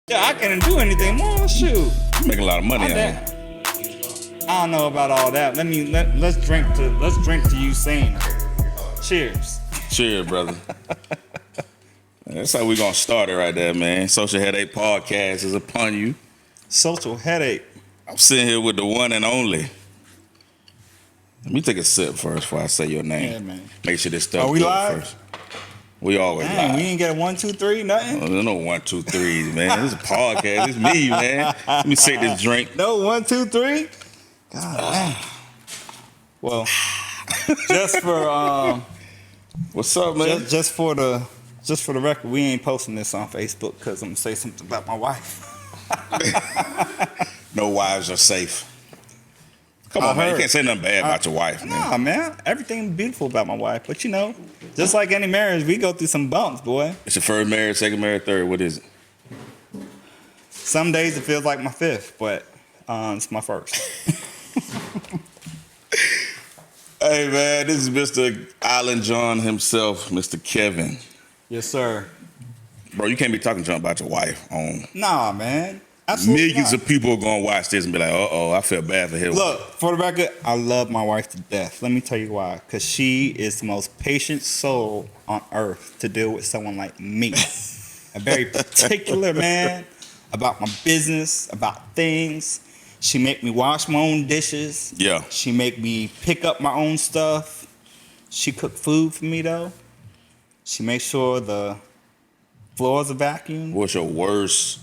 Yeah, I can't do anything more. Shoot. You making a lot of money out here. I don't know about all that. Let's drink to you saying it. Cheers. Cheers, brother. That's how we gonna start it right there, man. Social Headache Podcast is upon you. Social headache. I'm sitting here with the one and only. Let me take a sip first before I say your name. Yeah, man. Make sure this stuff Are we good live? first. We always Damn, live. we ain't get a 1, 2, 3, nothing. There's no 1, 2, 3s, man. This is a podcast. It's me, man. Let me take this drink. No 1, 2, 3. God damn. Well, just for What's up, man? just for the record, we ain't posting this on Facebook because I'm gonna say something about my wife. No wives are safe. Come on, man. You can't say nothing bad about your wife, man. Nah, man. Everything beautiful about my wife. But you know, just like any marriage, we go through some bumps, boy. It's your first marriage, second marriage, third. What is it? Some days it feels like my fifth, but it's my first. Hey, man, this is Mr. Island Jon himself, Mr. Kevin. Yes, sir. Bro, you can't be talking junk about your wife on. Nah, man. Absolutely Millions not. of people are going to watch this and be like, uh-oh, I feel bad for him. Look, for the record, I love my wife to death. Let me tell you why. Because she is the most patient soul on earth to deal with someone like me. A very particular man about my business, about things. She make me wash my own dishes. Yeah. She make me pick up my own stuff. She cook food for me, though. She makes sure the floors are vacuumed. What's your worst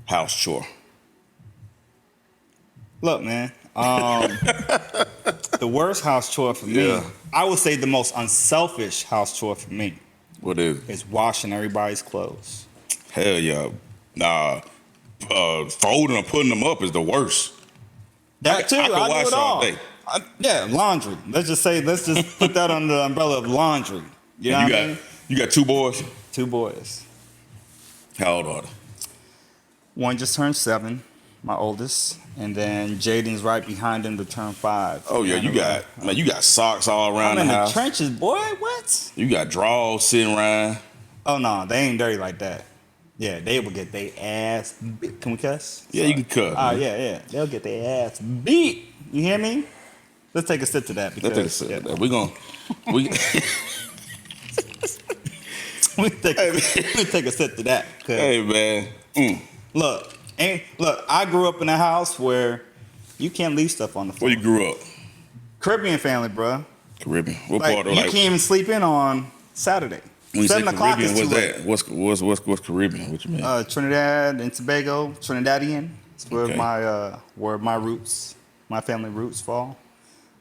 house chore? Look, man. The worst house chore for me, Yeah. I would say the most unselfish house chore for me What is it? is washing everybody's clothes. Hell yeah. Nah, folding or putting them up is the worst. That too, I could I wash do it all all. day. Yeah, laundry. Let's just put that under the umbrella of laundry. You know what I mean? You got 2 boys? 2 boys. How old are they? One just turned 7, my oldest, and then Jaden's right behind him to turn 5. Oh yeah, you got socks all around I'm in the the house. trenches, boy. What? You got drawers sitting around. Oh no, they ain't dirty like that. Yeah, they will get their ass beat. Can we cuss? Yeah, you can cut. Yeah. They'll get their ass beat. You hear me? Let's take a sip to that. Because, Let's take a sip. We take a sip to that. Hey man. Look, I grew up in a house where you can't leave stuff on the floor. Where you grew up? Caribbean family, bro. Caribbean. What Like, part of you can't even sleep in on Saturday. When you 7 say o'clock Caribbean, is too what's late. that? What's Caribbean? What you mean? Trinidad and Tobago, Trinidadian. It's where Okay. my roots, my family roots fall.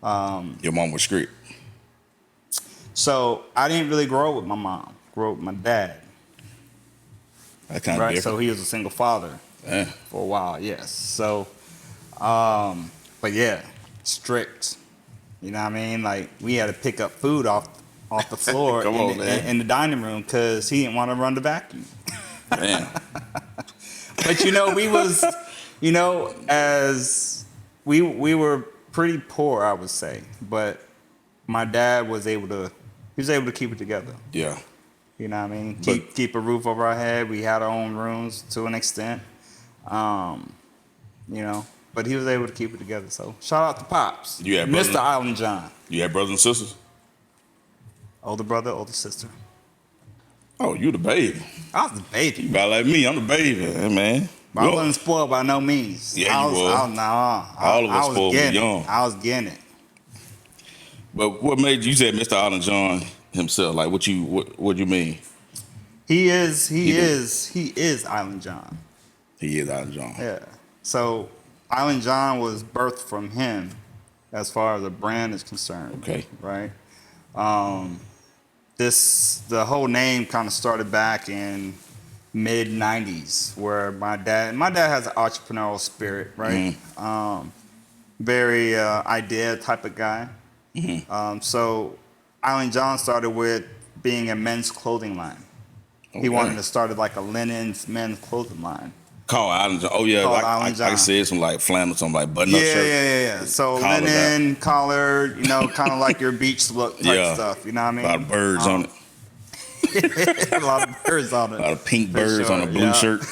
Your mom was street. So I didn't really grow up with my mom. Grew up with my dad. That kind of Right. different. So he was a single father Yeah. for a while. Yes. So, but yeah, strict. You know what I mean? Like we had to pick up food off the floor Come on, man. in the dining room because he didn't want to run the vacuum. Damn. But we was, as we were pretty poor, I would say. But my dad was able to keep it together. Yeah. You know what I mean? But- Keep a roof over our head. We had our own rooms to an extent. But he was able to keep it together. So shout out to Pops. You had Mr. brothers? Island Jon. You had brothers and sisters? Older brother, older sister. Oh, you the baby. I was the baby. You about like me. I'm the baby, man. But I wasn't spoiled by no means. Yeah, I you was. was. All of us I was spoiled when getting young. it. I was getting it. But what made you said Mr. Island Jon himself? Like what you mean? He is Island Jon. He is Island Jon. Yeah. So Island Jon was birthed from him as far as the brand is concerned. Okay. Right? The whole name kind of started back in mid 90s where my dad has an entrepreneurial spirit, right? Very idea type of guy. So Island Jon started with being a men's clothing line. Okay. He wanted to start like a linens men's clothing line. Called Island Jon. Oh yeah, Called like Island Jon. I said, some like flannel, some like button-up shirt. Yeah. So Collar linen, collar, kind of like your beach look type Yeah. stuff. You know what I mean? A lot of birds on it. A lot of birds on it. A lot of pink For birds sure, on a blue yeah. shirt.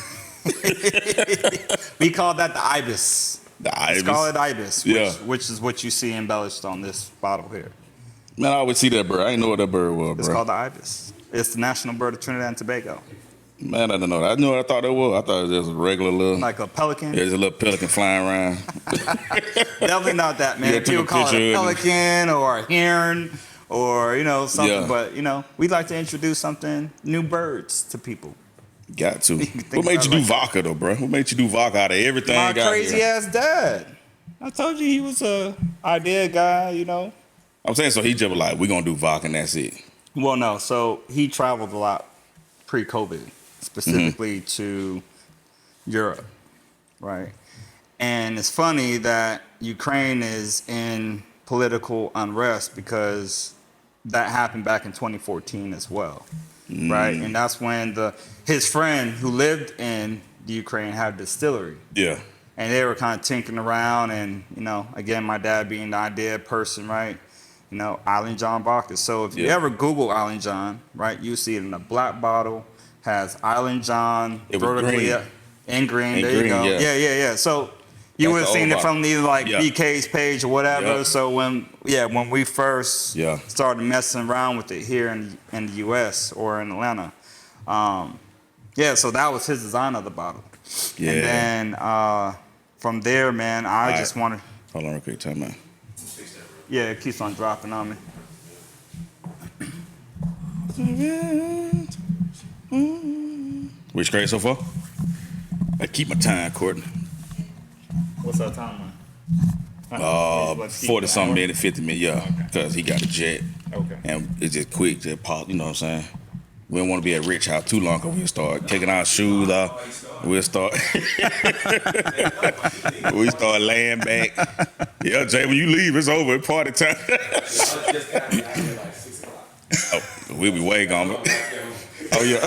We call that the ibis. The ibis. Let's call it ibis, Yeah. which is what you see embellished on this bottle here. Man, I always see that bird. I didn't know what that bird was, It's bro. called the ibis. It's the national bird of Trinidad and Tobago. Man, I didn't know that. I knew what I thought it was. I thought it was just a regular little. Like a pelican. There's a little pelican flying around. Definitely not that, man. Yeah, took People a call it picture a and- pelican or a heron or, something. Yeah. But, we like to introduce something, new birds to people. Got to. think What made about you it do like vodka, though, bro? What made you do vodka out of everything? My out crazy here? ass dad. I told you he was a idea guy, I'm saying, so he just was like, we're going to do vodka and that's it. Well, no. So he traveled a lot pre-COVID, specifically to Europe, right? And it's funny that Ukraine is in political unrest because that happened back in 2014 as well, right? And that's when his friend who lived in the Ukraine had a distillery. Yeah. And they were kind of tinkering around, and again, my dad being the idea person, right? Island Jon vodka. So if you Yeah. ever Google Island Jon, right, you see it in a black bottle, has Island Jon It was vertically green. up in green. In There you green, go. yeah. Yeah. So you That's would have the seen old it from either like Yeah. BK's page or whatever. Yeah. So when we first Yeah. started messing around with it here in the U.S. or in Atlanta, so that was his design of the bottle. Yeah. And then from there, man, I just wanted. Hold on real quick, time out. Yeah, it keeps on dropping on me. Which grade so far? I keep my time, Courtney. What's our timeline? 40 something minutes, 50 minutes, yeah. Okay. Because he got a jet. Okay. And it's just quick, just pop, you know what I'm saying? We don't want to be at Rich House too long because we'll start taking our shoes off. We'll start we start laying back. Yeah, Jay, when you leave, it's over. It's party time. Oh, we'll be way gone. Oh, yeah.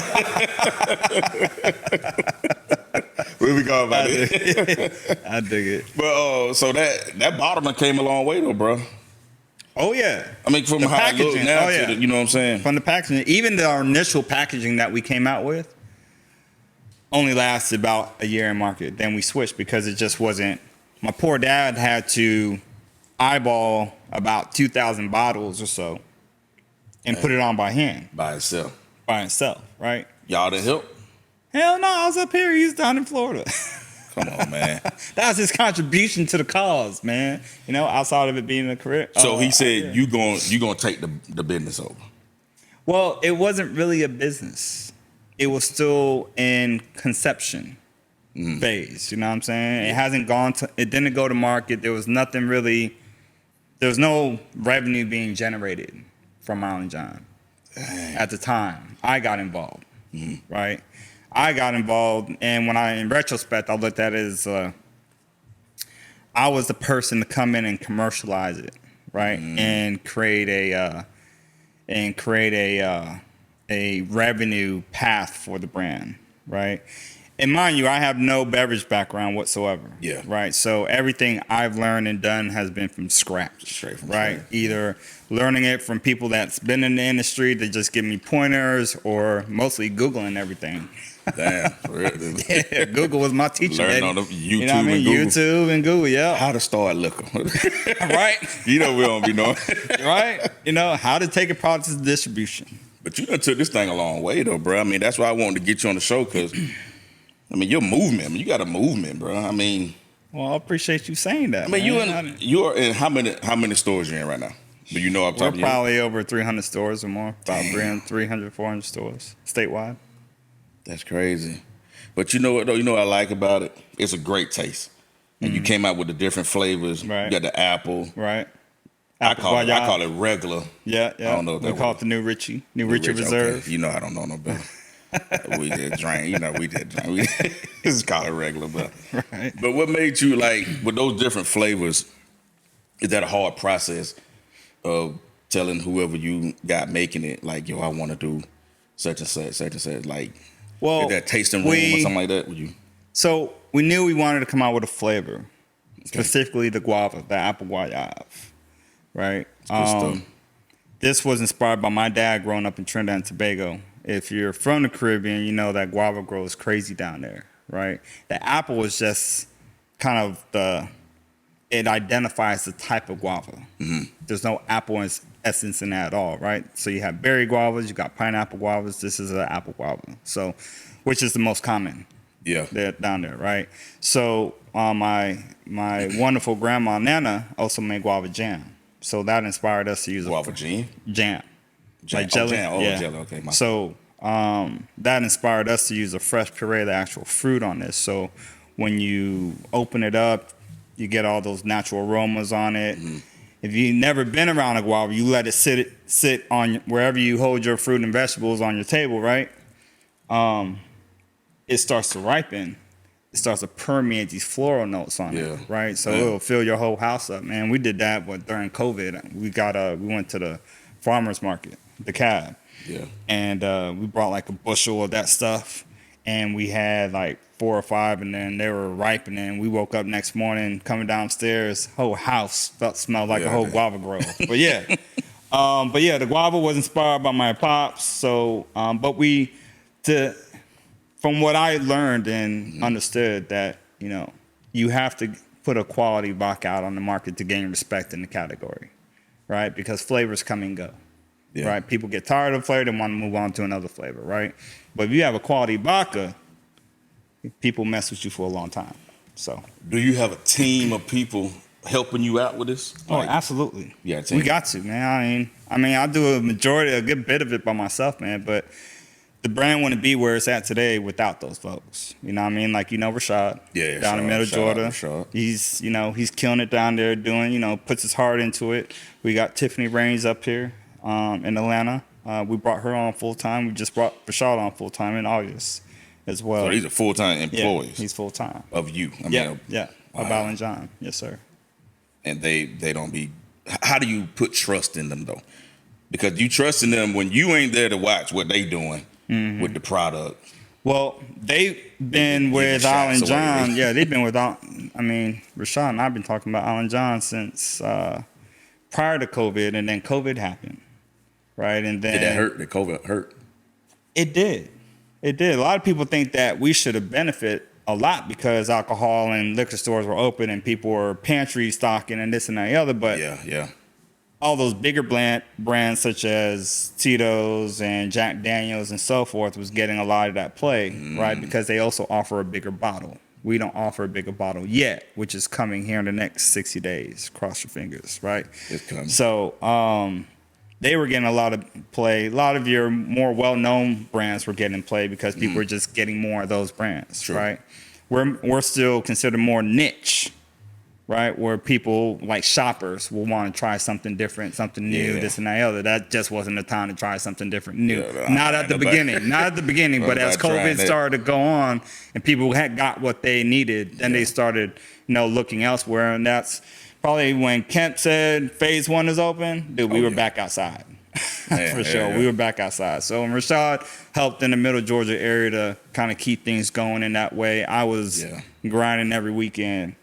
We'll be gone by it. I dig it. But so that bottle done came a long way though, bro. Oh yeah. I mean, from The how it look packaging, now oh, yeah. to the, you know what I'm saying? From the packaging, even our initial packaging that we came out with only lasted about a year in market. Then we switched because it just wasn't. My poor dad had to eyeball about 2,000 bottles or so and put it on by hand, By itself. by himself, right? Y'all didn't help? Hell no, I was up here. He's down in Florida. Come on, man. That was his contribution to the cause, man. Outside of it being a career. So he said yeah. you gonna take the business over. Well, it wasn't really a business. It was still in conception phase. You know what I'm saying? It didn't go to market. There was nothing really. There was no revenue being generated from Island Jon at the time. I got involved, right? I got involved, and in retrospect, I looked at it as I was the person to come in and commercialize it, right, and create a revenue path for the brand, right. And mind you, I have no beverage background whatsoever. Yeah. Right. So everything I've learned and done has been from scratch. Straight from right. scratch. Either learning it from people that's been in the industry that just give me pointers, or mostly Googling everything. Damn, for real, dude. Yeah, Google was my teacher. Learning baby. on the YouTube You know what I mean? and Google. YouTube and Google, yeah. How to start liquor. Right? You know we don't be knowing. Right? How to take a product to distribution. But you done took this thing a long way though, bro. I mean, that's why I wanted to get you on the show, because I mean, your movement. I mean, you got a movement, bro. I mean, Well, I appreciate you saying that. I mean, man. you are in how many stores you in right now? Do you know I'm We're talking? probably over 300 stores or more. About 300, 400 stores statewide. That's crazy. But you know what though? You know what I like about it? It's a great taste. And you came out with the different flavors. Right. You got the apple. Right? I call Voyage. it regular. Yeah. I don't know what We that call was. it the New Richie. New Richie Rich, Reserve. okay. You know I don't know no better. We did drink. You know we did drink. This is called it regular, but Right. But what made you like with those different flavors? Is that a hard process of telling whoever you got making it like, yo, I want to do such and such, like, Well, is that tasting room or something like that? Would you? So we knew we wanted to come out with a flavor, specifically the guava, the apple guayave, right? Good stuff. This was inspired by my dad growing up in Trinidad and Tobago. If you're from the Caribbean, you know that guava grows crazy down there, right? The apple is just kind of it identifies the type of guava. There's no apple essence in that at all, right? So you have berry guavas, you got pineapple guavas. This is an apple guava, so which is the most common. Yeah. They're down there, right? So my wonderful grandma Nana also made guava jam, so that inspired us to use Guava jam. Jam. Like Jelly. jelly. Oh, Yeah. jelly. Okay. So that inspired us to use a fresh puree of the actual fruit on this. So when you open it up, you get all those natural aromas on it. If you've never been around a guava, you let it sit on wherever you hold your fruit and vegetables on your table, right? It starts to ripen. It starts to permeate these floral notes on it, right? So it'll fill your whole house up, man. We did that during COVID. We went to the farmer's market, the cab. Yeah. And we brought like a bushel of that stuff, and we had like 4 or 5, and then they were ripening. We woke up next morning, coming downstairs, whole house smelled like a whole guava grove. But yeah, the guava was inspired by my pops. So, from what I learned and understood, that you have to put a quality vodka out on the market to gain respect in the category, right? Because flavors come and go. Yeah. Right, people get tired of flavor and want to move on to another flavor, right? But if you have a quality vodka, people mess with you for a long time. So, do you have a team of people helping you out with this? Oh, absolutely. Yeah, we got to, man. I mean, I do a good bit of it by myself, man. But the brand wouldn't be where it's at today without those folks. You know what I mean? Like, Rashad, down in Middle Georgia. He's killing it down there, doing, puts his heart into it. We got Tiffany Raines up here. In Atlanta. We brought her on full time. We just brought Rashad on full time in August as well. So these are full time employees. Yeah, he's full time of you. Wow. Of Island Jon. Yes, sir. And they don't be. How do you put trust in them though? Because you trust in them when you ain't there to watch what they doing with the product. Well, they've been with Island Jon. Yeah, they've been with. Rashad and I've been talking about Island Jon since prior to COVID, and then COVID happened. Right, and then did that hurt? Did COVID hurt? It did. It did. A lot of people think that we should have benefited a lot because alcohol and liquor stores were open and people were pantry stocking and this and that and the other. But all those bigger brands such as Tito's and Jack Daniels and so forth was getting a lot of that play, right? Because they also offer a bigger bottle. We don't offer a bigger bottle yet, which is coming here in the next 60 days. Cross your fingers, right? It's coming. So, they were getting a lot of play. A lot of your more well-known brands were getting play because people were just getting more of those brands, right? We're still considered more niche, right? Where people, like shoppers, will want to try something different, something new, this and that other. That just wasn't the time to try something different, new. Not at the beginning, but as COVID started to go on and people had got what they needed, then they started, looking elsewhere, and that's probably when Kemp said phase 1 is open, we were back outside. For sure. We were back outside. So when Rashad helped in the Middle Georgia area to kind of keep things going in that way, I was grinding every weekend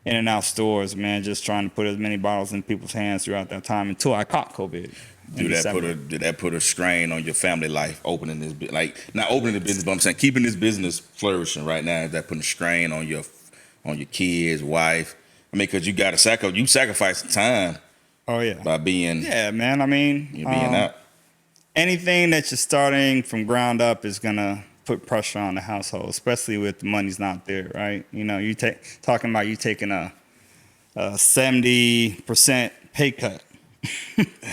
in and out stores, man, just trying to put as many bottles in people's hands throughout that time until I caught COVID. Did that put a strain on your family life, opening this, like not opening the business, but I'm saying keeping this business flourishing right now? Is that putting a strain on your kids, wife? I mean, because you got to sacrifice time. Oh yeah. By being. Yeah, man. I mean, you being out. Anything that you're starting from ground up is gonna put pressure on the household, especially with the money's not there, right? You talking about you taking a 70% pay cut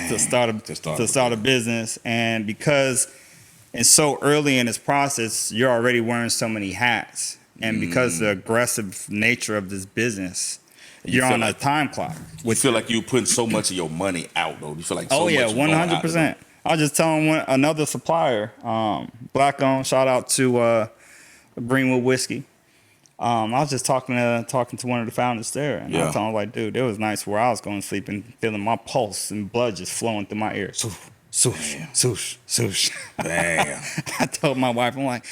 to start a business, and because it's so early in this process, you're already wearing so many hats, and because the aggressive nature of this business. You're on a time clock. You feel like you're putting so much of your money out, though. You feel like so much 100%. I was just telling another supplier, black owned. Shout out to Greenwood Whiskey. I was just talking to one of the founders there, and I was telling him, like, dude, it was nice where I was going to sleep and feeling my pulse and blood just flowing through my ears. Swoosh, swoosh, swoosh. Damn. I told my wife, I'm like,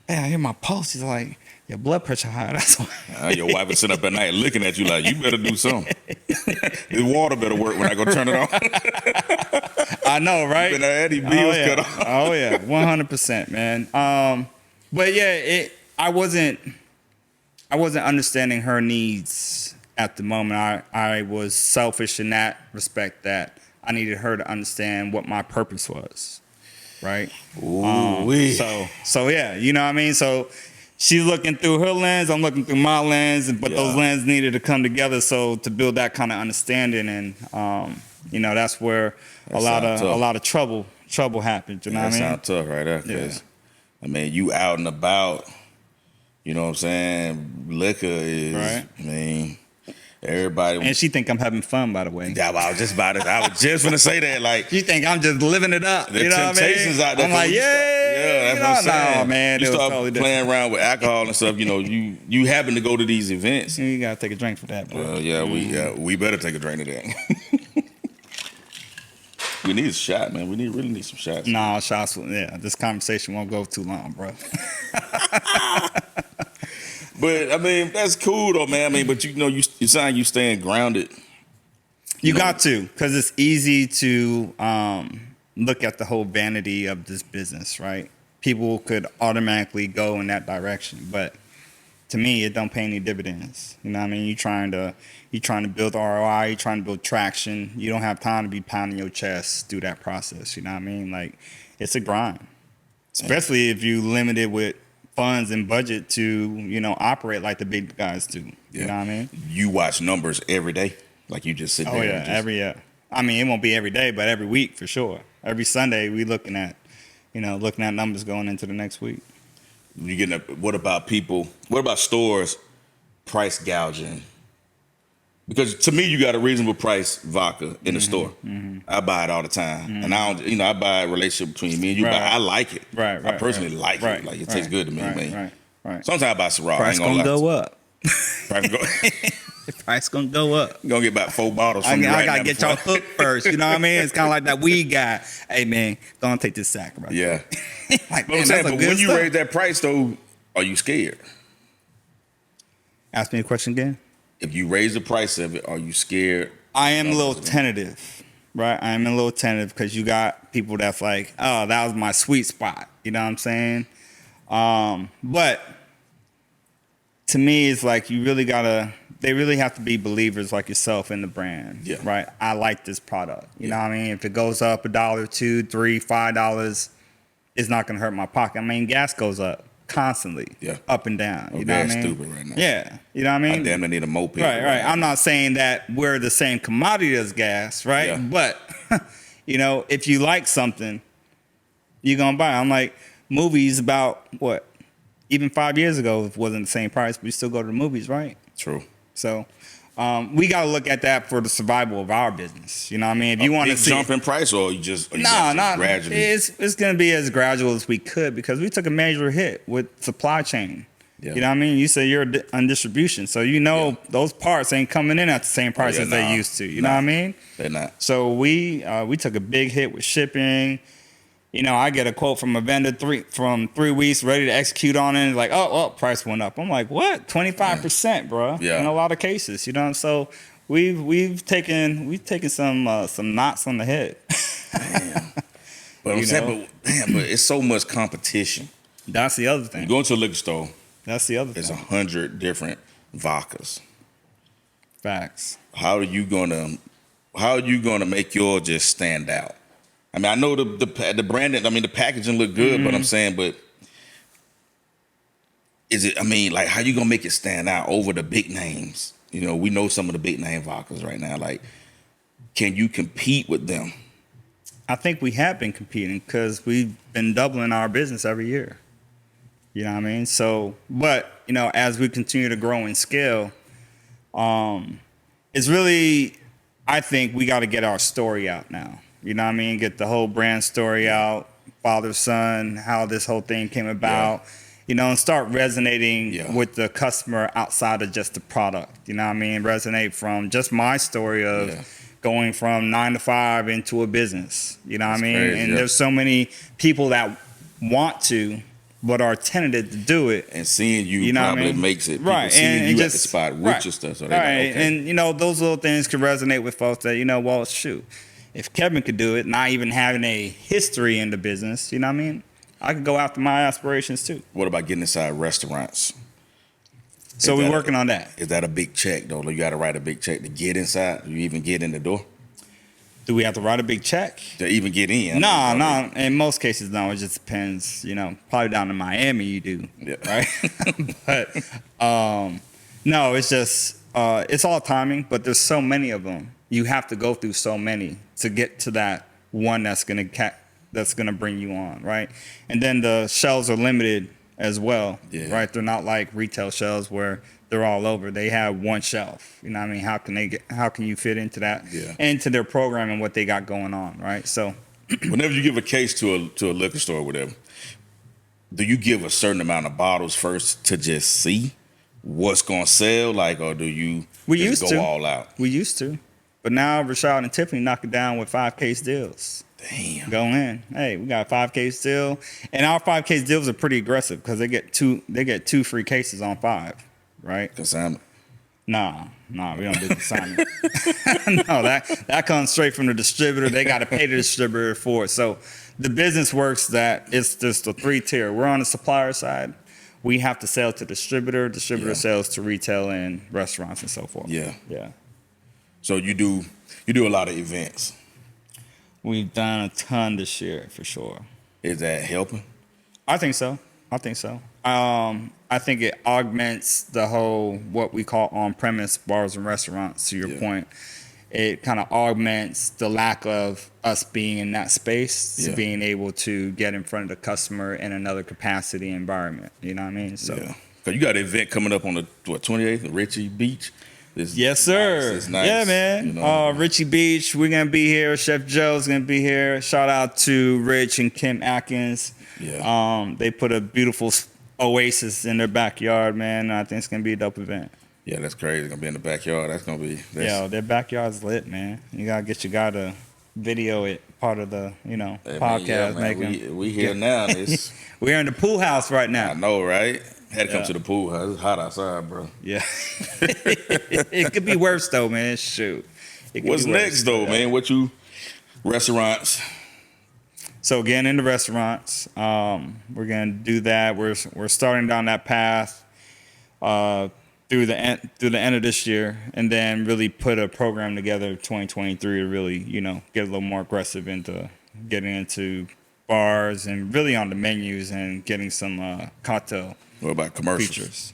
man, I hear my pulse. She's like, your blood pressure high. That's why. Your wife would sit up at night looking at you like, you better do something. The water better work when I go turn it on. I know, right? Eddie bills cut off. Oh yeah, 100%, man. But yeah, I wasn't understanding her needs at the moment. I was selfish in that respect, that I needed her to understand what my purpose was, right? So yeah, you know what I mean? So she's looking through her lens, I'm looking through my lens, but those lenses needed to come together so to build that kind of understanding. And you know, that's where a lot of trouble happens, you know what I mean? That sounds tough right there, cuz I mean, you out and about, you know what I'm saying? Liquor is, right. I mean, everybody. And she think I'm having fun, by the way. Yeah, I was just gonna say that. Like, she think I'm just living it up. The you know temptations what I mean? out there. I'm like, yeah, that's what I'm saying. No, man, you start totally playing around with alcohol and stuff. You know, you happen to go to these events. You gotta take a drink for that, bro. Well, yeah, we better take a drink of that. We need a shot, man. We really need some shots. Nah, shots. Yeah, this conversation won't go too long, bro. But I mean, that's cool though, man. I mean, but you know, you sound you staying grounded. You got to, because it's easy to look at the whole vanity of this business, right? People could automatically go in that direction, but to me, it don't pay any dividends. You know what I mean? You're trying to build ROI, you're trying to build traction. You don't have time to be pounding your chest through that process. You know what I mean? Like, it's a grind, especially if you limited with funds and budget to, you know, operate like the big guys do. You know what I mean? You watch numbers every day, like you just sit there. Oh yeah, I mean, it won't be every day, but every week for sure. Every Sunday we looking at numbers going into the next week. You getting what about people? What about stores price gouging? Because to me, you got a reasonable price vodka in the store. Mm-hmm. I buy it all the time, and I don't. You know, I buy a relationship between me and you. Right. But I like it. Right. I personally like it. Like it tastes good to me. Right. Sometimes I buy Syrah. Price gonna go up. The price gonna go up. You're gonna get about 4 bottles from I gotta get y'all hooked first. You know what I mean? It's kind of like that weed guy. Hey man, don't take this sack, bro. Yeah. Like, but I'm saying, but when you raise that price though, are you scared? Ask me a question again. If you raise the price of it, are you scared? I am a little tentative, right? I am a little tentative because you got people that's like, oh, that was my sweet spot. You know what I'm saying? But to me, it's like they really have to be believers like yourself in the brand, right? I like this product. You know what I mean? If it goes up $1, $2, $3, $5, it's not going to hurt my pocket. I mean, gas goes up constantly, up and down. You know what I mean? Stupid right now. Yeah, you know what I mean? I damn near need a moped. Right. I'm not saying that we're the same commodity as gas, right? Yeah. But, you know, if you like something, you're going to buy it. I'm like, movies about what? Even 5 years ago, it wasn't the same price, but you still go to the movies, right? True. So we got to look at that for the survival of our business. You know what I mean? If you want to see jump in price, or you just gradually. It's going to be as gradual as we could because we took a major hit with supply chain. Yeah. You know what I mean? You say you're on distribution, so you know those parts ain't coming in at the same price as they used to. You know what I mean? They're not. So we took a big hit with shipping. You know, I get a quote from a vendor 3 weeks, ready to execute on it. And like, oh, price went up. I'm like, what? 25%, bro. Yeah. In a lot of cases, you know. So we've taken some knots on the head. Damn. But I'm saying, but it's so much competition. That's the other thing. You go into a liquor store. That's the other thing. There's 100 different vodkas. Facts. How are you gonna make yours just stand out? I mean, I know the branding. I mean, the packaging look good, but I'm saying, but is it? I mean, like, how you gonna make it stand out over the big names? You know, we know some of the big name vodkas right now. Like, can you compete with them? I think we have been competing because we've been doubling our business every year. You know what I mean? So, but you know, as we continue to grow and scale, it's really, I think we got to get our story out now. You know what I mean? Get the whole brand story out, father, son, how this whole thing came about, you know, and start resonating with the customer outside of just the product. You know what I mean? Resonate from just my story of going from 9 to 5 into a business. You know what I mean? Crazy, and there's so many people that want to, but are tentative to do it. And seeing you know probably makes it. Right. Seeing and you just, at the spot with your stuff. So right. Like, okay. And, you know, those little things can resonate with folks that, you know, if Kevin could do it, not even having a history in the business, you know what I mean? I could go after my aspirations too. What about getting inside restaurants? So we're working on that. Is that a big check though? You got to write a big check to get inside. You even get in the door Do we have to write a big check? to even get in? No. In most cases, no. It just depends. Probably down in Miami, you do, Yeah. right? But no, it's just it's all timing. But there's so many of them. You have to go through so many to get to that one that's gonna bring you on, right? And then the shelves are limited as well, right? They're not like retail shelves where they're all over. They have one shelf. You know what I mean? How can you fit into that? Yeah. Into their program and what they got going on, right? So Whenever you give a case to a liquor store or whatever, do you give a certain amount of bottles first to just see what's gonna sell, or do you go all out? We used to. But now Rashad and Tiffany knock it down with 5-case deals. Damn. Go in. Hey, we got a 5-case deal. And our 5-case deals are pretty aggressive because they get two free cases on 5, right? Consignment. Nah, we don't do consignment. No, that comes straight from the distributor. They got to pay the distributor for it. So the business works that it's just a 3-tier. We're on the supplier side. We have to sell to distributor. Distributor sells to retail and restaurants and so forth. Yeah. Yeah. So you do a lot of events. We've done a ton this year for sure. Is that helping? I think so. I think it augments the whole what we call on-premise bars and restaurants. To your point, it kind of augments the lack of us being in that space to being able to get in front of the customer in another capacity environment. You know what I mean? So, Cause you got an event coming up on the 28th at Richie Beach. Yes, sir. It's nice. Yeah, man. Richie Beach, we're gonna be here. Chef Joe's gonna be here. Shout out to Rich and Kim Atkins. Yeah. They put a beautiful oasis in their backyard, man. I think it's gonna be a dope event. Yeah, that's crazy. It's gonna be in the backyard. Their backyard's lit, man. You gotta get your guy to video it. Part of the podcast making. We here now. We're in the pool house right now. I know, right? Had to come to the pool house. It's hot outside, bro. Yeah. It could be worse though, man. Shoot. What's next though, man? Restaurants? So again, in the restaurants, we're gonna do that. We're starting down that path through the end of this year, and then really put a program together 2023 to really get a little more aggressive into getting into bars and really on the menus and getting some cocktail. What about commercials? Features.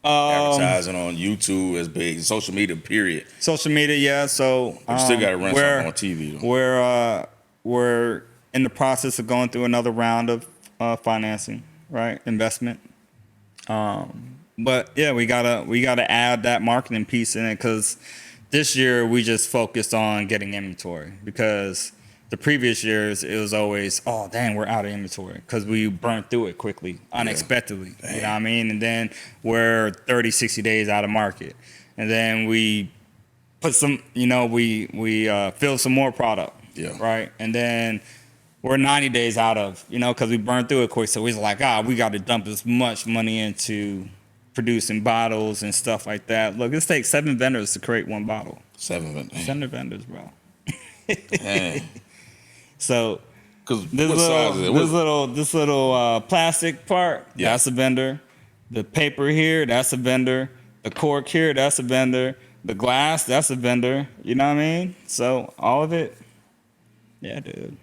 Advertising on YouTube is big. Social media, period. Social media, yeah. So we still got to run something on TV. Though. We're in the process of going through another round of financing, right? Investment. But yeah, we gotta add that marketing piece in it because this year we just focused on getting inventory because the previous years it was always, oh dang, we're out of inventory because we burned through it quickly, unexpectedly. You know what I mean? And then we're 30, 60 days out of market. And then we put some, we fill some more product. Yeah. Right. And then we're 90 days out of, because we burned through it quick. So we're like, we got to dump as much money into producing bottles and stuff like that. Look, it takes 7 vendors to create one bottle. 7 vendors. 7 vendors, bro. Dang. So this little plastic part, that's a vendor. The paper here, that's a vendor. The cork here, that's a vendor. The glass, that's a vendor. You know what I mean? So all of it, yeah, dude.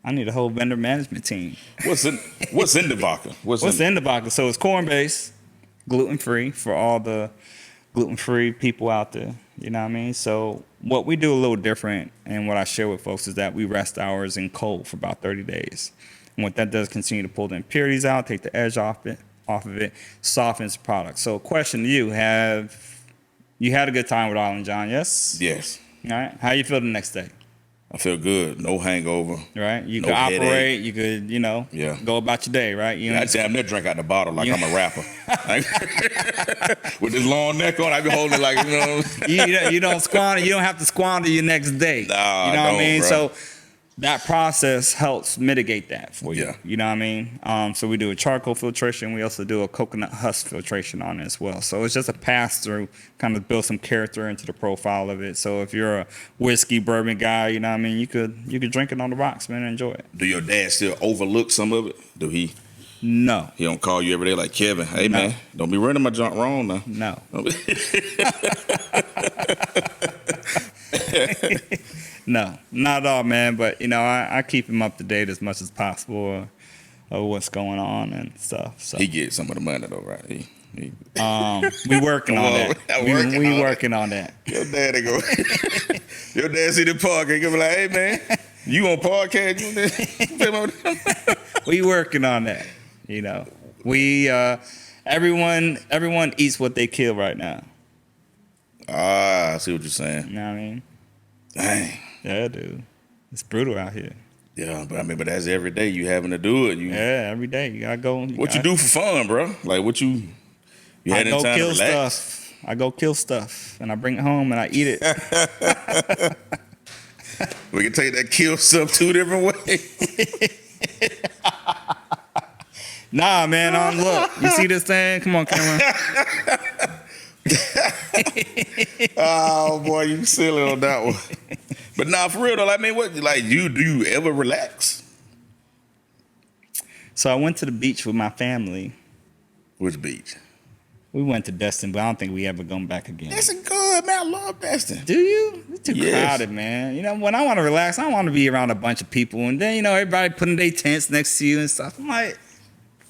I need a whole vendor management team. What's in the vodka? What's in the vodka? So it's corn-based, gluten-free for all the gluten-free people out there. You know what I mean? So what we do a little different, and what I share with folks is that we rest ours in cold for about 30 days. And what that does, continue to pull the impurities out, take the edge off of it, softens the product. So question to you, have you had a good time with Island Jon, yes? Yes. All right. How you feel the next day? I feel good. No hangover. Right. You could operate. Headache. You could, go about your day, right? I damn near drink out the bottle like I'm a rapper. With this long neck on, I be holding it like, you don't squander. You don't have to squander your next day. Nah, you know what I mean? Bro. So that process helps mitigate that for you. Yeah. You know what I mean? So we do a charcoal filtration. We also do a coconut husk filtration on it as well. So it's just a pass through, kind of build some character into the profile of it. So if you're a whiskey bourbon guy, you know what I mean, you could drink it on the rocks, man, and enjoy it. Do your dad still overlook some of it? Do he? No. He don't call you every day like, Kevin, hey No. man, don't be running my junk wrong now. No. No, not at all, man. But I keep him up to date as much as possible of what's going on and stuff. So He gets some of the money though, right? He we working on that. We working on that. Your daddy go. Your dad see the podcast, he gonna be like, hey man, you on podcast? We working on that. We everyone eats what they kill right now. I see what you're saying. You know what I mean? Dang. Yeah, dude. It's brutal out here. Yeah, but that's every day you having to do it. Yeah, every day you gotta go. You do for fun, bro? Like what you had I in go time kill to relax? stuff. I go kill stuff and I bring it home and I eat it. We can take that kill stuff 2 different ways. Nah, man. Look, you see this thing? Come on, Cameron. Oh boy, you silly on that one. But nah, for real though, I mean, what do you ever relax? So I went to the beach with my family. Which beach? We went to Destin, but I don't think we ever going back again. That's good, man. I love Destin. Do you? It's too Yes. crowded, man. When I want to relax, I want to be around a bunch of people, and then everybody putting their tents next to you and stuff. I'm like,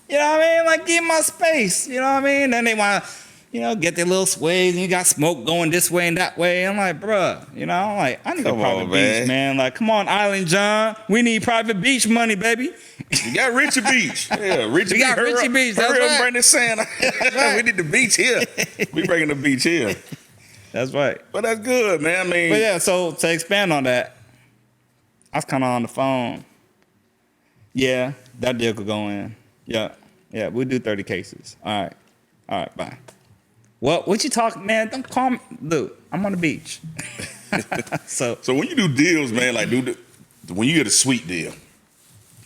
you know what I mean? Like, give my space. You know what I mean? Then they want to, get their little sways, and you got smoke going this way and that way. I'm like, bruh, I need Come a private on, beach, man. man. Like, come on, Island Jon. We need private beach money, baby. You got Richie Beach. Yeah, Richie We got Beach. Richie Beach, that's Hurry up right. and bring this sand. We need the beach here. We bringing the beach here. That's right. But that's good, man. I mean, But yeah, so to expand on that, I was kind of on the phone. Yeah, that deal could go in. Yeah, we'll do 30 cases. All right, bye. What you talking, man? Don't call me. Dude, I'm on the beach. So when you do deals, man, like when you get a sweet deal,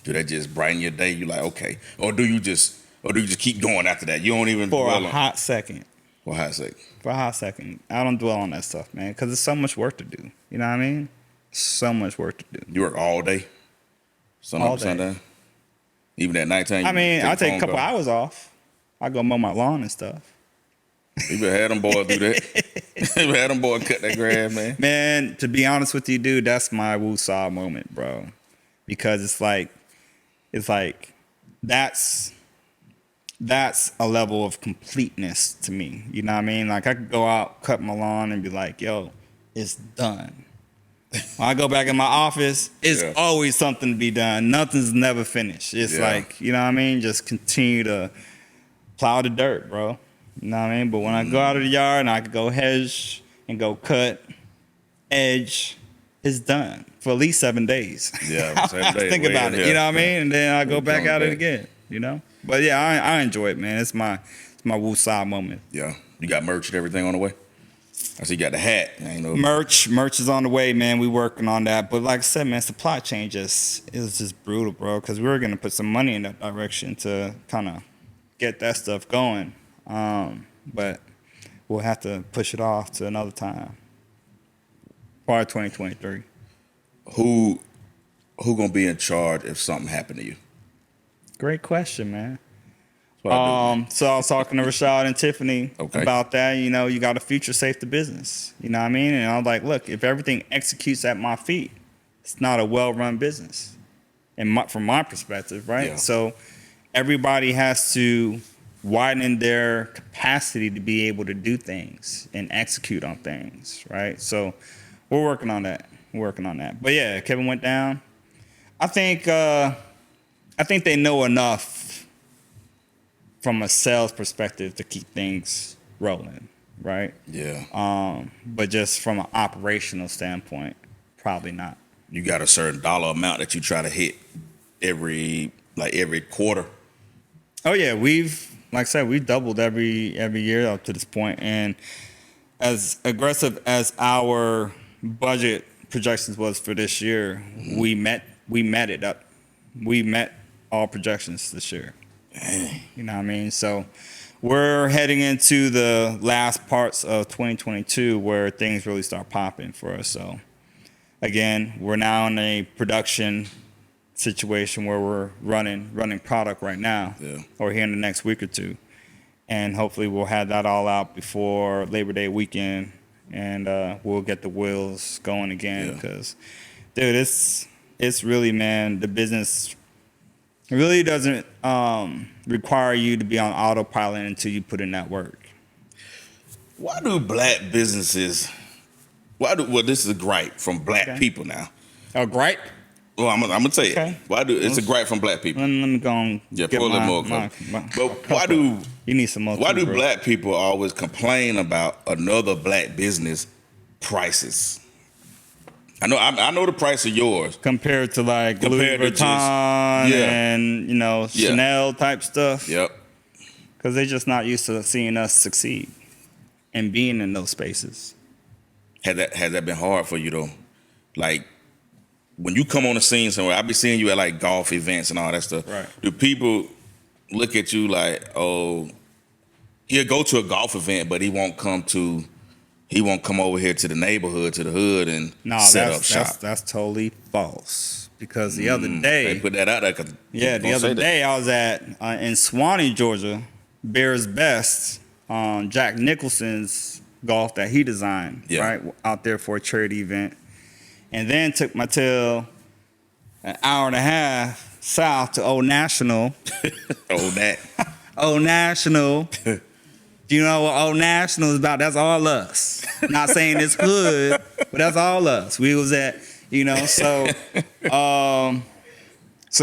do that just brighten your day? You like, okay, or do you just keep going after that? You don't even for a dwell on hot second. for a hot second. For a hot second, I don't dwell on that stuff, man, because there's so much work to do. You know what I mean? So much work to do. You work all day, All day. sundown, even at nighttime. I mean, I take a phone couple call. hours off. I go mow my lawn and stuff. You better have them boys do that. You better have them boys cut that grass, man. Man, to be honest with you, dude, that's my woo-saw moment, bro. Because it's like that's a level of completeness to me. You know what I mean? Like, I could go out, cut my lawn, and be like, yo, it's done. When I go back in my office, it's Yeah. always something to be done. Nothing's never finished. It's Yeah. like, you know what I mean? Just continue to plow the dirt, bro. You know what I mean? But when I go out of the yard and I could go hedge and go cut, edge, it's done for at least 7 days. Yeah, 7 days. Think about it. Yeah. You know what I mean? And then I go We're back going at it back. again. But yeah, I enjoy it, man. It's my woo-saw moment. Yeah, you got merch and everything on the way. I see you got the hat. I ain't know. Merch is on the way, man. We working on that. But like I said, man, supply chain is just brutal, bro. Because we were gonna put some money in that direction to kind of get that stuff going. But we'll have to push it off to another time. Probably 2023. Who gonna be in charge if something happened to you? Great question, man. That's what I do. So I was talking to Rashad and Tiffany Okay. about that. You got to future safe the business. You know what I mean? And I was like, look, if everything executes at my feet, it's not a well-run business. And from my perspective, right? Yeah. So everybody has to widen their capacity to be able to do things and execute on things, right? So we're working on that. But yeah, Kevin went down. I think they know enough from a sales perspective to keep things rolling, right? Yeah. But just from an operational standpoint, probably not. You got a certain dollar amount that you try to hit every quarter. Oh yeah, like I said, we've doubled every year up to this point, and as aggressive as our budget projections was for this year, we met it up. We met all projections this year. Dang. You know what I mean? So we're heading into the last parts of 2022 where things really start popping for us. So again, we're now in a production situation where we're running product right now, or here in the next week or two, and hopefully we'll have that all out before Labor Day weekend, and we'll get the wheels going again. Because, dude, it's really, man, the business really doesn't require you to be on autopilot until you put in that work. Why do black businesses? Well, this is a gripe from black people now. A gripe? Well, I'm gonna tell you. Okay. It's a gripe from black people. Let me go and get pour a little more. But why do you need some more? Why do black people always complain about another black business prices? I know the price of yours compared to like Louis Vuitton and Chanel type stuff. Yep. Because they're just not used to seeing us succeed and being in those spaces. Has that been hard for you though? Like, when you come on the scene somewhere, I be seeing you at like golf events and all that stuff. Right. Do people look at you like, oh, he'll go to a golf event, but he won't come over here to the neighborhood, to the hood, and set up shop? That's totally false. Because the other day, they put that out there. The other day I was at in Swanee, Georgia, Bears Best, Jack Nicholson's golf that he designed, right, out there for a charity event. And then took my tail an hour and a half south to Old National. Old National. Do you know what Old National is about? That's all us. Not saying it's hood, but that's all us. We was at, so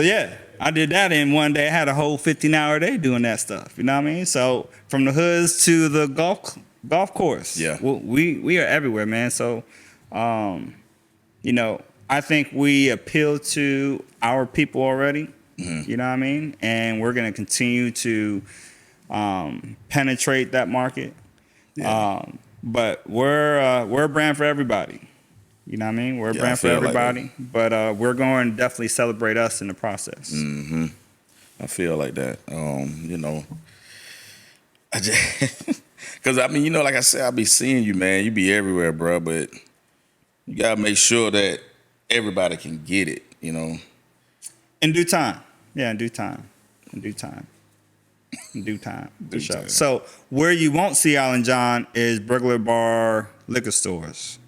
yeah, I did that in one day. I had a whole 15-hour day doing that stuff. You know what I mean? So from the hoods to the golf course. Yeah. We are everywhere, man. So I think we appeal to our people already, you know what I mean? And we're going to continue to penetrate that market. Yeah. But we're a brand for everybody. You know what I mean? We're a brand for everybody. Like but we're going to definitely celebrate us in the process. Mm-hmm. I feel like that. Because, like I said, I be seeing you, man. You be everywhere, bro, but you got to make sure that everybody can get it, In due time. Yeah, in due time. For sure. So where you won't see Island Jon is burglar bar liquor stores.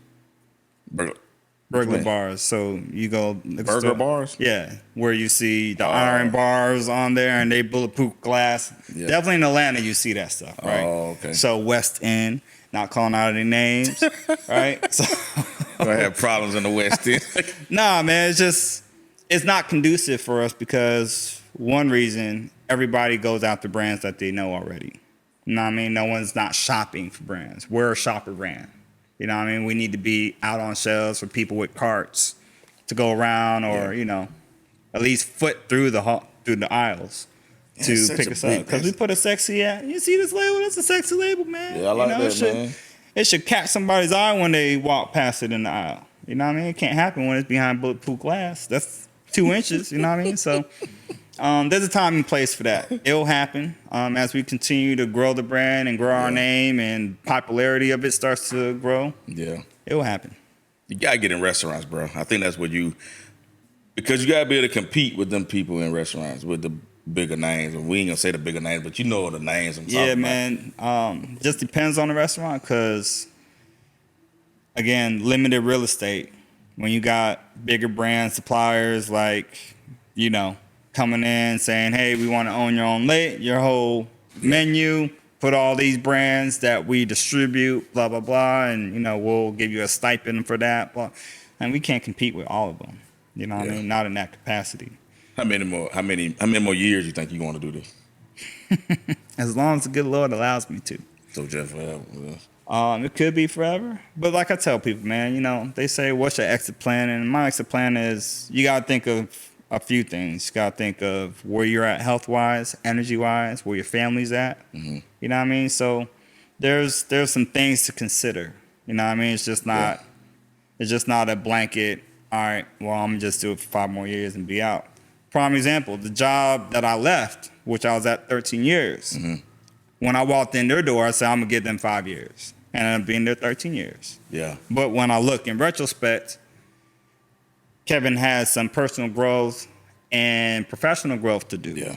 Burglar bars. So you go burger bars? Yeah. Where you see the iron bars on there and they bulletproof glass. Yeah. Definitely in Atlanta you see that stuff, right? Oh, okay. So West End, not calling out any names, right? So I have problems in the West End. Nah, man, it's not conducive for us because one reason, everybody goes after brands that they know already. You know what I mean? No one's not shopping for brands. We're a shopper brand. You know what I mean? We need to be out on shelves for people with carts to go around or, at least foot through the aisles to pick us up. Because we put a sexy, you see this label? That's a sexy label, man. Yeah, I like that, man. It should catch somebody's eye when they walk past it in the aisle. You know what I mean? It can't happen when it's behind bulletproof glass. That's 2 inches, you know what I mean? So there's a time and place for that. It'll happen as we continue to grow the brand and grow our name and popularity of it starts to grow. Yeah. It'll happen. You got to get in restaurants, bro. I think that's what because you got to be able to compete with them people in restaurants, with the bigger names. We ain't going to say the bigger names, but you know the names I'm talking about. Yeah, man. Just depends on the restaurant because, again, limited real estate. When you got bigger brand suppliers like, coming in saying, hey, we want to own your whole menu, put all these brands that we distribute, blah, blah, blah, and, we'll give you a stipend for that. Blah. And we can't compete with all of them. You know what I mean? Not in that capacity. How many more years you think you want to do this? As long as the good Lord allows me to. So just forever. It could be forever. But like I tell people, man, they say, what's your exit plan? And my exit plan is you got to think of a few things. You got to think of where you're at health-wise, energy-wise, where your family's at. Mm-hmm. You know what I mean? So there's some things to consider. You know what I mean? It's It's just not a blanket, all right, well, I'm going to just do it for 5 more years and be out. Prime example, the job that I left, which I was at 13 years, when I walked in their door, I said, I'm going to give them 5 years. And I've been there 13 years. Yeah. But when I look in retrospect, Kevin has some personal growth and professional growth to do. Yeah.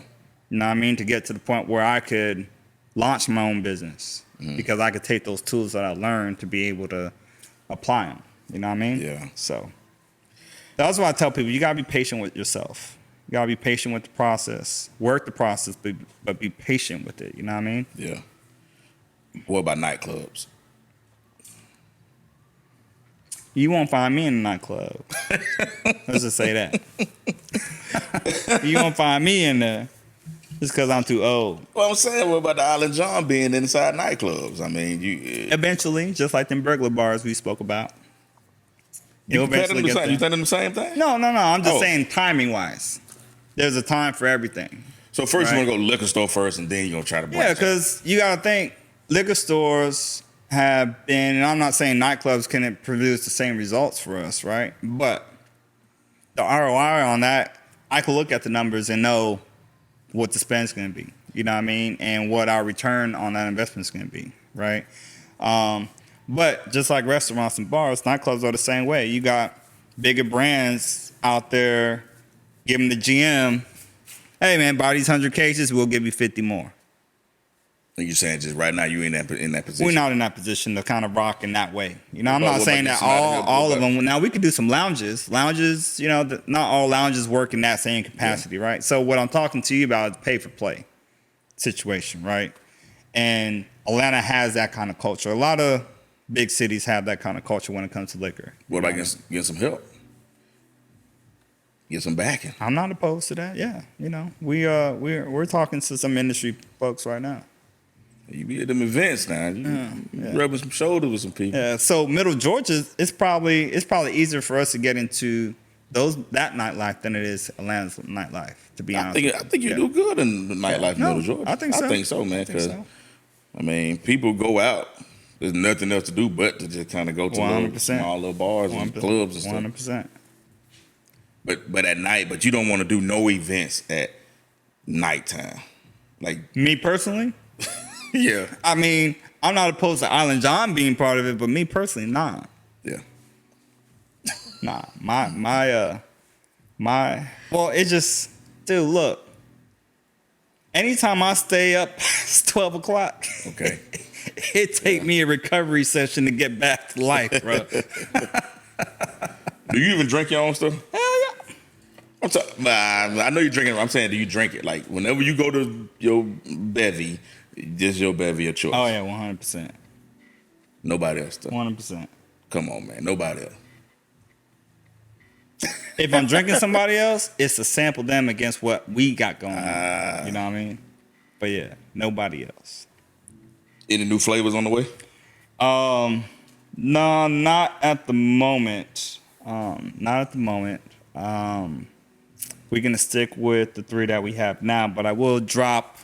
You know what I mean? To get to the point where I could launch my own business because I could take those tools that I learned to be able to apply them. You know what I mean? Yeah. So that's why I tell people, you got to be patient with yourself. You got to be patient with the process. Work the process, but be patient with it. You know what I mean? Yeah. What about nightclubs? You won't find me in a nightclub. Let's just say that. You won't find me in there just because I'm too old. Well, I'm saying, what about the Island Jon being inside nightclubs? I mean, you Eventually, just like them burglar bars we spoke about. you think them the same thing? No. I'm just Oh. saying timing-wise. There's a time for everything. So first Right. you want to go liquor store first, and then you're gonna try to branch Yeah, out. because you got to think liquor stores have been, and I'm not saying nightclubs can produce the same results for us, right? But the ROI on that, I can look at the numbers and know what the spend's going to be. You know what I mean? And what our return on that investment is going to be, right? But just like restaurants and bars, nightclubs are the same way. You got bigger brands out there giving the GM, hey man, buy these 100 cases, we'll give you 50 more. And you're saying just right now you in that position. We're not in that position to kind of rock in that way. You know, I'm What not about saying you, that Sonata? all of them. Now we could do some lounges. Lounges, you know, not all lounges work in that same capacity, right? So what I'm talking to you about is pay for play situation, right? And Atlanta has that kind of culture. A lot of big cities have that kind of culture when it comes to liquor. What about getting some help? Get some backing. I'm not opposed to that. Yeah, you know, we're talking to some industry folks right now. You be at them events now. You rubbing some shoulders with some people. Yeah, so Middle Georgia, it's probably easier for us to get into that nightlife than it is Atlanta's nightlife. To be honest, I think you do good in the nightlife in No, Middle Georgia. I think so. I think so, man. I think Because so. I mean, people go out. There's nothing else to do but to just kind of go to little, 100%. small little bars and clubs and stuff. 100%. But at night, but you don't want to do no events at nighttime. Like, Me personally, yeah, I mean, I'm not opposed to Island Jon being part of it, but me personally, nah. yeah. Well, it just, dude, look. Anytime I stay up past 12 o'clock, Okay. it take me a recovery session to get back to life, bro. Do you even drink your own stuff? Hell yeah. I know you drink it. I'm saying, do you drink it? Like, whenever you go to your bevy, just your bevy of choice. Oh yeah, 100%. Nobody else stuff. 100%. Come on, man. Nobody else. If I'm drinking somebody else, it's to sample them against what we got going on. You know what I mean? But yeah, nobody else. Any new flavors on the way? No, not at the moment. Not at the moment. We're gonna stick with the 3 that we have now, but I will drop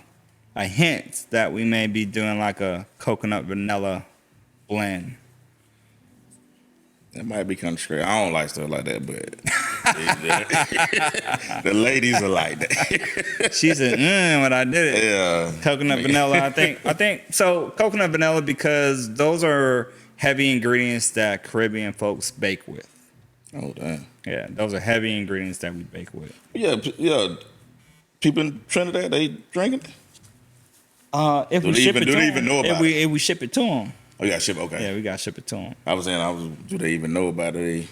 a hint that we may be doing like a coconut vanilla blend. That might be kind of straight. I don't like stuff like that, but the ladies are like that. She said, when I did it. Yeah. Coconut vanilla, I think so. Coconut vanilla because those are heavy ingredients that Caribbean folks bake with. Oh, damn. Yeah, those are heavy ingredients that we bake with. Yeah. People in Trinidad, they drinking it? If Do we they ship even- it do to they them, even know about if we ship it to them, Oh, you got ship. Okay. yeah, we gotta ship it to them. I was saying, do they even know about it?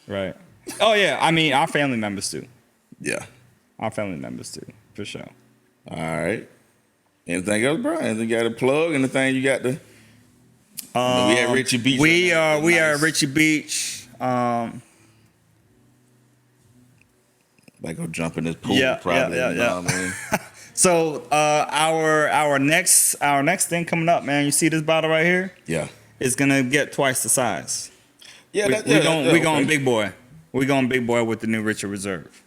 Right. Oh yeah, I mean our family members do. Yeah. Our family members do for sure. All right. Anything else, bro? Anything you got to plug? Anything you got to? We at Richie Beach. We right now. are we are Nice. at Richie Beach. Like go jump in this pool, Yeah, probably. yeah, You yeah. know what I mean? So our next thing coming up, man. You see this bottle right here? Yeah. It's gonna get twice the size. Yeah. We going big boy. We going big boy with the new Richard Reserve.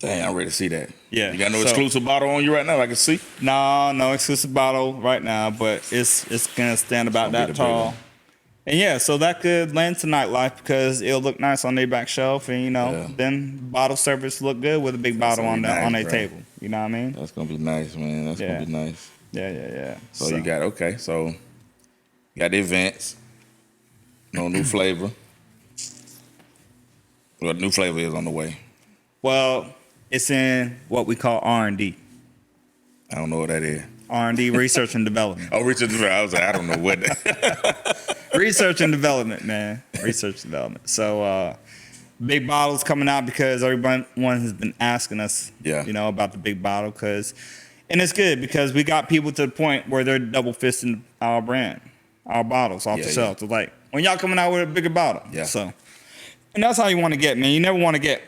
Dang, I'm ready to see that. Yeah, You got no so- exclusive bottle on you right now? I can see. No exclusive bottle right now, but it's gonna stand about It's gonna that be the big tall. one. And yeah, so that could lend to nightlife because it'll look nice on their back shelf, and then bottle service look good with a big bottle on their table. You know what I mean? That's gonna be nice, man. That's gonna be nice. Yeah. So you got so you got the events, no new flavor. Well, the new flavor is on the way. Well, it's in what we call R&D. I don't know what that is. R&D, research and development. Oh, research and development. I was like, I don't know what that. Research and development, man. Research and development. So, big bottles coming out because everyone has been asking us, about the big bottle. And it's good because we got people to the point where they're double fisting our brand, our bottles off the shelf. It's like, when y'all coming out with a bigger bottle. Yeah. So, and that's how you want to get, man. You never want to get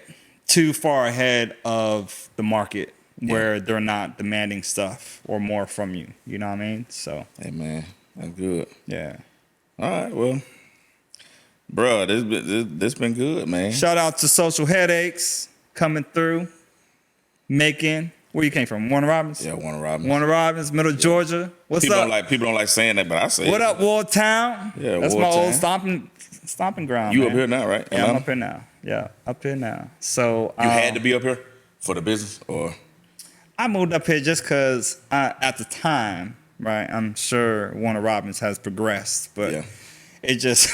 too far ahead of the market where they're not demanding stuff or more from you. You know what I mean? So. Hey, man, that's good. Yeah. All right, well, bro, this been good, man. Shout out to Social Headaches coming through, Macon. Where you came from? Warner Robins? Yeah, Warner Robins. Warner Robins, Middle Georgia. What's people up? People don't like saying that, but I say what up, Ward Town? Yeah, that's Ward my Town. old stomping ground. You man. up here now, right? Yeah, I'm up here now. Yeah, up here now. So you had to be up here for the business, or I moved up here just because at the time, right? I'm sure Warner Robins has progressed, but it just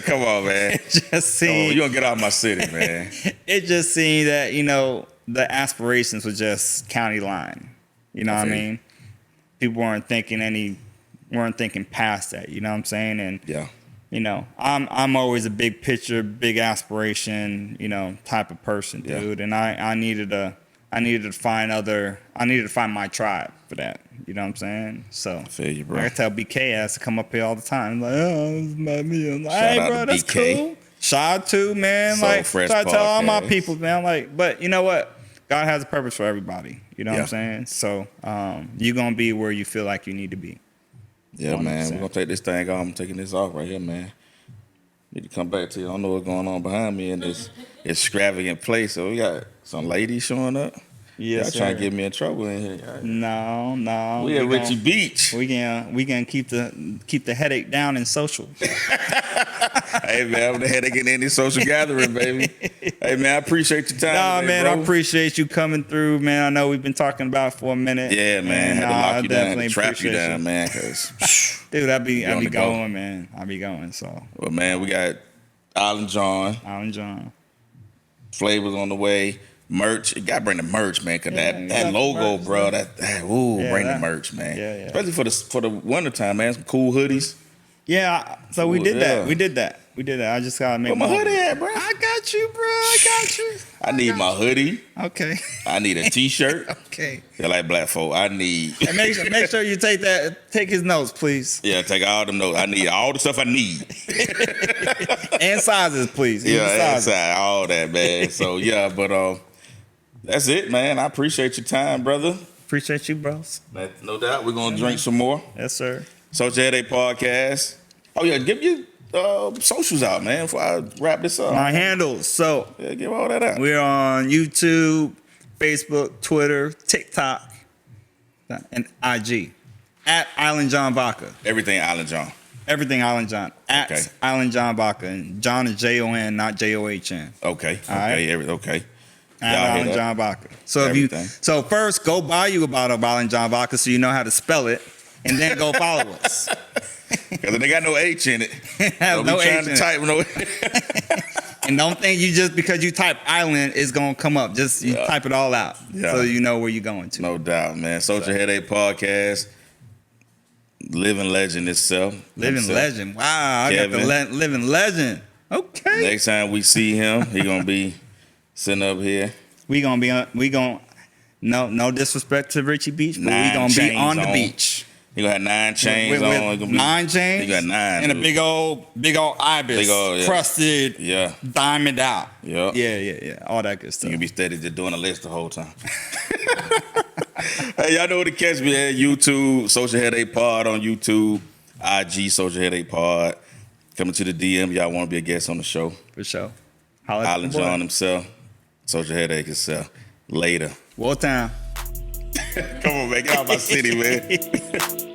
come on, man. It just seemed you gonna get out of my city, man. It just seemed that the aspirations were just county line. You know what I mean? People weren't thinking past that. You know what I'm saying? And I'm always a big picture, big aspiration, type of person, dude. And I needed to find my tribe for that. You know what I'm saying? So I feel you, bro. I tell BK has to come up here all the time. Like, it's about me. I'm like, Shout hey, out bro, to that's BK. cool. Shout out to, man. So like, Fresh try to tell all my Podcast. people, man. Like, but you know what? God has a purpose for everybody. You know what I'm saying? So you're going to be where you feel like you need to be. Yeah, 100%. man. We're going to take this thing off. I'm taking this off right here, man. Need to come back to you. I don't know what's going on behind me in this extravagant place. So we got some ladies showing up. Yes, Y'all trying to get me in trouble in here. No. We at Richie Beach. We gonna keep the headache down in social. Hey, man, I'm the headache in any social gathering, baby. Hey, man, I appreciate your time. Nah, today, man, bro. I appreciate you coming through, man. I know we've been talking about it for a minute. Yeah, man. Had to lock you down, to trap you appreciate down, man. Cause dude, I be on the go. going, man. I be going. So, well, man, we got Island Jon. Island Jon. Flavors on the way. Merch. You gotta bring the merch, man. Cause Yeah, that logo, merch, bro. man. Bring the merch, man. Yeah. Especially for the winter time, man. Some cool hoodies. Yeah. So we did that. We did that. I just gotta make Where my hoodie at, bro? I got you, bro. I got you. I need my hoodie. Okay. I need a t-shirt. Okay. They're like black folk. I need. And make sure you take his notes, please. Yeah, take all them notes. I need all the stuff I need. And sizes, please. Even Yeah, sizes. inside, all that, man. So yeah, but that's it, man. I appreciate your time, brother. Appreciate you, bros. Man, no doubt, we're gonna drink some more. Yes, sir. Social Headache Podcast. Oh yeah, give your socials out, man, before I wrap this up. My handles. So Yeah, give all that out. we're on YouTube, Facebook, Twitter, TikTok, and IG at Island Jon Baca. Everything Island Jon. Everything Island Jon at Okay. Island Jon Baca. And John is Jon, not John. Okay. All right. Okay. At Y'all hear Island that? Jon Baca. So Everything. so first go buy you a bottle of Island Jon Baca so you know how to spell it, and then go follow us. Because they got no H in it. Have Don't no be trying H to in it. type no. And don't think you just because you type island it's gonna come up. Just you type it all out Yeah. so you know where you're going to. No doubt, man. Social Headache Podcast. Living legend itself. Living himself. legend. Wow, I got the Kevin. living legend. Okay. Next time we see him, he gonna be sitting up here. We gonna no disrespect to Richie Beach, but we 9 gonna be chains on the on. beach. He gonna have 9 chains With on. He gonna be, 9 chains. He got 9. And a dude. big old ibis, Big old, yeah. crusted, Yeah. diamond out. Yeah. Yeah. All that good stuff. You can be steady just doing a list the whole time. Hey, y'all know where to catch me at YouTube, Social Headache Pod on YouTube, IG Social Headache Pod. Coming to the DM, y'all want to be a guest on the show. For sure. Holla at Island the boy. Jon himself, Social Headache himself. Later. War time. Come on, man. Get out of my city, man.